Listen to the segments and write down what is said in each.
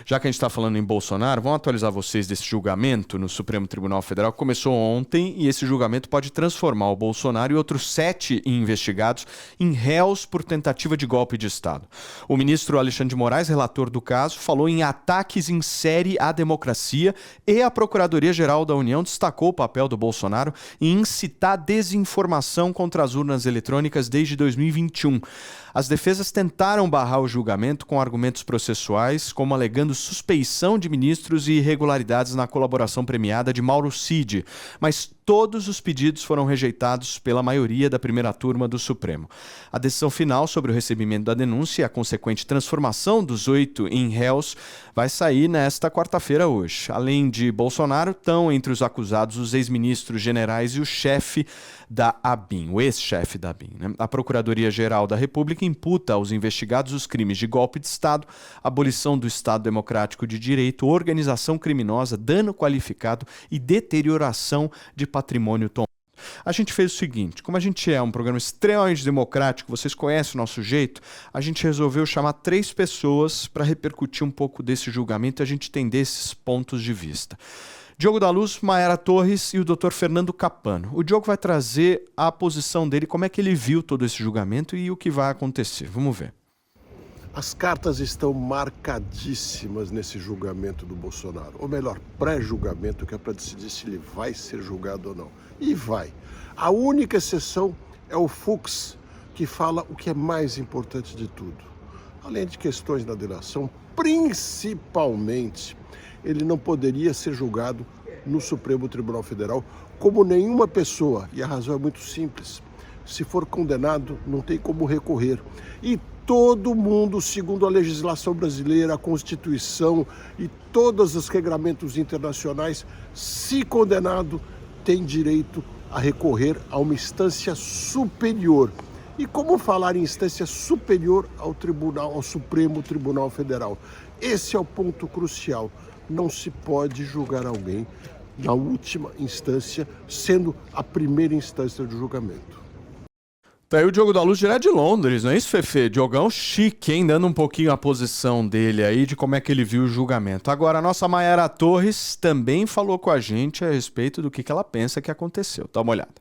Já que a gente está falando em Bolsonaro, vamos atualizar vocês desse julgamento no Supremo Tribunal Federal que começou ontem e esse julgamento pode transformar o Bolsonaro e outros 7 investigados em réus por tentativa de golpe de Estado. O ministro Alexandre de Moraes, relator do caso, falou em ataques em série à democracia e a Procuradoria-Geral da União destacou o papel do Bolsonaro em incitar desinformação contra as urnas eletrônicas desde 2021. As defesas tentaram barrar o julgamento com argumentos processuais, como alegando suspeição de ministros e irregularidades na colaboração premiada de Mauro Cid, mas todos os pedidos foram rejeitados pela maioria da primeira turma do Supremo. A decisão final sobre o recebimento da denúncia e a consequente transformação dos 8 em réus vai sair nesta quarta-feira hoje. Além de Bolsonaro, estão entre os acusados os ex-ministros generais e o chefe da ABIN, o ex-chefe da ABIN. A Procuradoria-Geral da República imputa aos investigados os crimes de golpe de Estado, abolição do Estado Democrático de Direito, organização criminosa, dano qualificado e deterioração de patrimônio tomado. A gente fez o seguinte, como a gente é um programa extremamente democrático, vocês conhecem o nosso jeito, a gente resolveu chamar 3 pessoas para repercutir um pouco desse julgamento e a gente entender esses pontos de vista. Diogo da Luz, Mayara Torres e o Dr. Fernando Capano. O Diogo vai trazer a posição dele, como é que ele viu todo esse julgamento e o que vai acontecer. Vamos ver. As cartas estão marcadíssimas nesse julgamento do Bolsonaro, ou melhor, pré-julgamento, que é para decidir se ele vai ser julgado ou não. E vai. A única exceção é o Fux, que fala o que é mais importante de tudo. Além de questões da delação, principalmente, ele não poderia ser julgado no Supremo Tribunal Federal como nenhuma pessoa. E a razão é muito simples. Se for condenado, não tem como recorrer. E todo mundo, segundo a legislação brasileira, a Constituição e todos os regramentos internacionais, se condenado, tem direito a recorrer a uma instância superior. E como falar em instância superior ao tribunal, ao Supremo Tribunal Federal? Esse é o ponto crucial. Não se pode julgar alguém na última instância, sendo a primeira instância do julgamento. Tá aí o Diogo da Luz direto de Londres, não é isso, Fefe? Diogão chique, hein? Dando um pouquinho a posição dele aí, de como é que ele viu o julgamento. Agora, a nossa Mayara Torres também falou com a gente a respeito do que ela pensa que aconteceu. Dá uma olhada.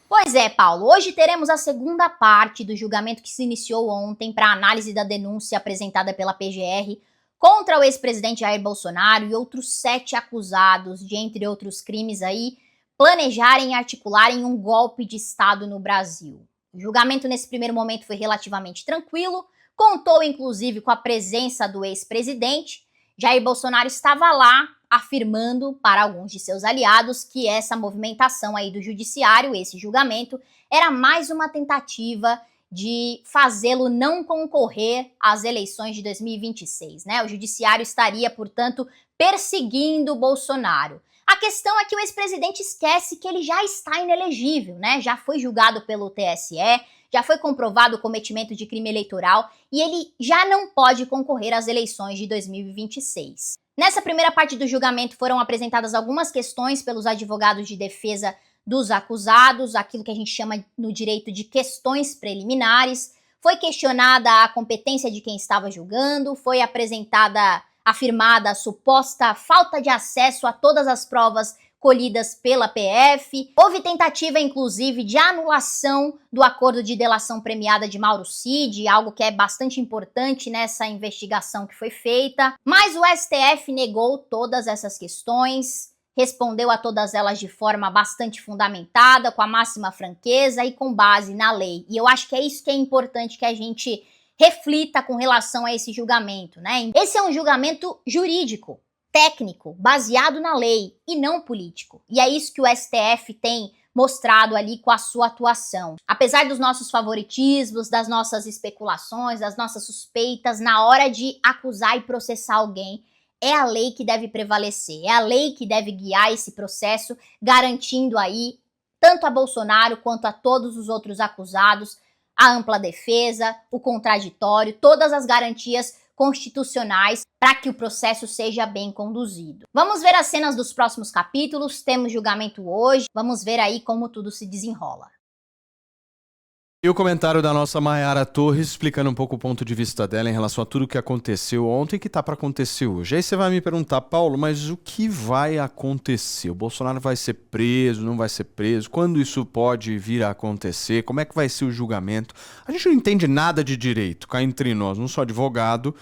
Pois é, Paulo. Hoje teremos a segunda parte do julgamento que se iniciou ontem para análise da denúncia apresentada pela PGR contra o ex-presidente Jair Bolsonaro e outros 7 acusados de, entre outros crimes aí, planejarem e articularem um golpe de Estado no Brasil. O julgamento nesse primeiro momento foi relativamente tranquilo, contou inclusive com a presença do ex-presidente. Jair Bolsonaro estava lá afirmando para alguns de seus aliados que essa movimentação aí do judiciário, esse julgamento, era mais uma tentativa de fazê-lo não concorrer às eleições de 2026, né? O judiciário estaria, portanto, perseguindo Bolsonaro. A questão é que o ex-presidente esquece que ele já está inelegível, né? Já foi julgado pelo TSE, já foi comprovado o cometimento de crime eleitoral e ele já não pode concorrer às eleições de 2026. Nessa primeira parte do julgamento foram apresentadas algumas questões pelos advogados de defesa dos acusados, aquilo que a gente chama no direito de questões preliminares. Foi questionada a competência de quem estava julgando, foi afirmada a suposta falta de acesso a todas as provas colhidas pela PF. Houve tentativa, inclusive, de anulação do acordo de delação premiada de Mauro Cid, algo que é bastante importante nessa investigação que foi feita. Mas o STF negou todas essas questões, respondeu a todas elas de forma bastante fundamentada, com a máxima franqueza e com base na lei. E eu acho que é isso que é importante que a gente reflita com relação a esse julgamento, né? Esse é um julgamento jurídico, técnico, baseado na lei e não político. E é isso que o STF tem mostrado ali com a sua atuação. Apesar dos nossos favoritismos, das nossas especulações, das nossas suspeitas, na hora de acusar e processar alguém, é a lei que deve prevalecer, é a lei que deve guiar esse processo, garantindo aí, tanto a Bolsonaro quanto a todos os outros acusados, a ampla defesa, o contraditório, todas as garantias constitucionais para que o processo seja bem conduzido. Vamos ver as cenas dos próximos capítulos, temos julgamento hoje, vamos ver aí como tudo se desenrola. E o comentário da nossa Mayara Torres explicando um pouco o ponto de vista dela em relação a tudo o que aconteceu ontem e que está para acontecer hoje. Aí você vai me perguntar, Paulo, mas o que vai acontecer? O Bolsonaro vai ser preso, não vai ser preso? Quando isso pode vir a acontecer? Como é que vai ser o julgamento? A gente não entende nada de direito, cá entre nós, não sou advogado,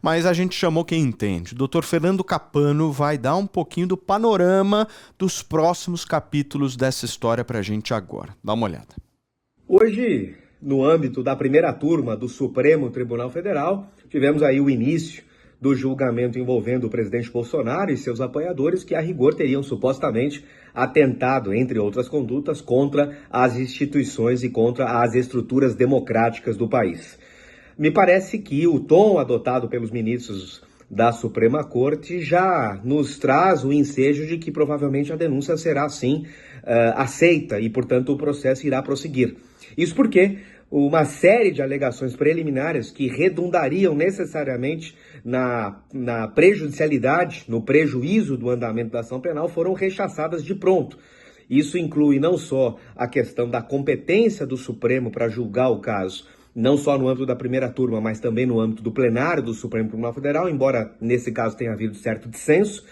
mas a gente chamou quem entende. O doutor Fernando Cappano vai dar um pouquinho do panorama dos próximos capítulos dessa história para a gente agora. Dá uma olhada. Hoje, no âmbito da primeira turma do Supremo Tribunal Federal, tivemos aí o início do julgamento envolvendo o presidente Bolsonaro e seus apoiadores que, a rigor, teriam supostamente atentado, entre outras condutas, contra as instituições e contra as estruturas democráticas do país. Me parece que o tom adotado pelos ministros da Suprema Corte já nos traz o ensejo de que provavelmente a denúncia será, sim, aceita e, portanto, o processo irá prosseguir. Isso porque uma série de alegações preliminares que redundariam necessariamente na prejudicialidade, no prejuízo do andamento da ação penal, foram rechaçadas de pronto. Isso inclui não só a questão da competência do Supremo para julgar o caso, não só no âmbito da primeira turma, mas também no âmbito do plenário do Supremo Tribunal Federal, embora nesse caso tenha havido certo dissenso,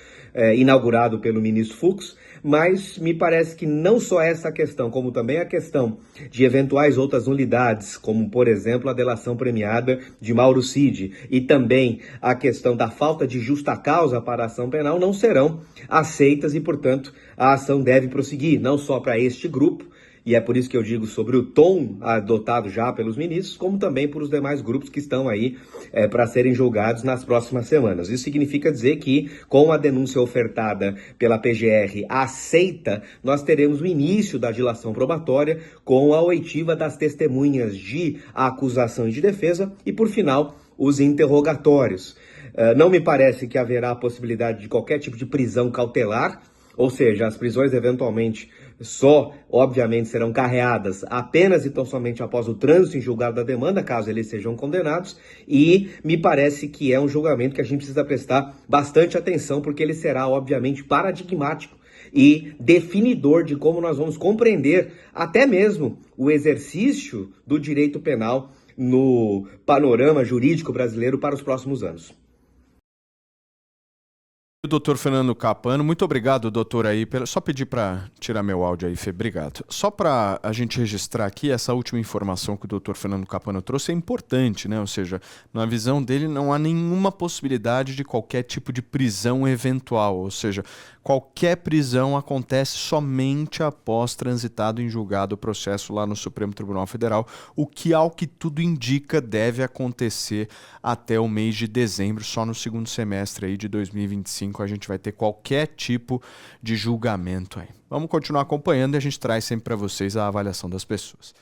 inaugurado pelo ministro Fux, mas me parece que não só essa questão, como também a questão de eventuais outras nulidades, como, por exemplo, a delação premiada de Mauro Cid, e também a questão da falta de justa causa para a ação penal, não serão aceitas e, portanto, a ação deve prosseguir, não só para este grupo, e é por isso que eu digo sobre o tom adotado já pelos ministros, como também por os demais grupos que estão aí para serem julgados nas próximas semanas. Isso significa dizer que, com a denúncia ofertada pela PGR aceita, nós teremos o início da dilação probatória com a oitiva das testemunhas de acusação e de defesa e, por final, os interrogatórios. Não me parece que haverá a possibilidade de qualquer tipo de prisão cautelar, ou seja, as prisões eventualmente só, obviamente, serão carreadas apenas e tão somente após o trânsito em julgado da demanda, caso eles sejam condenados, e me parece que é um julgamento que a gente precisa prestar bastante atenção, porque ele será, obviamente, paradigmático e definidor de como nós vamos compreender até mesmo o exercício do direito penal no panorama jurídico brasileiro para os próximos anos. Doutor Fernando Cappano, muito obrigado, doutor, aí. Só pedir para tirar meu áudio aí, Fê, obrigado. Só para a gente registrar aqui, essa última informação que o doutor Fernando Cappano trouxe é importante, né? Ou seja, na visão dele não há nenhuma possibilidade de qualquer tipo de prisão eventual, ou seja, qualquer prisão acontece somente após transitado em julgado o processo lá no Supremo Tribunal Federal, o que, ao que tudo indica, deve acontecer até o mês de dezembro, só no segundo semestre aí de 2025 a gente vai ter qualquer tipo de julgamento aí. Vamos continuar acompanhando e a gente traz sempre para vocês a avaliação das pessoas.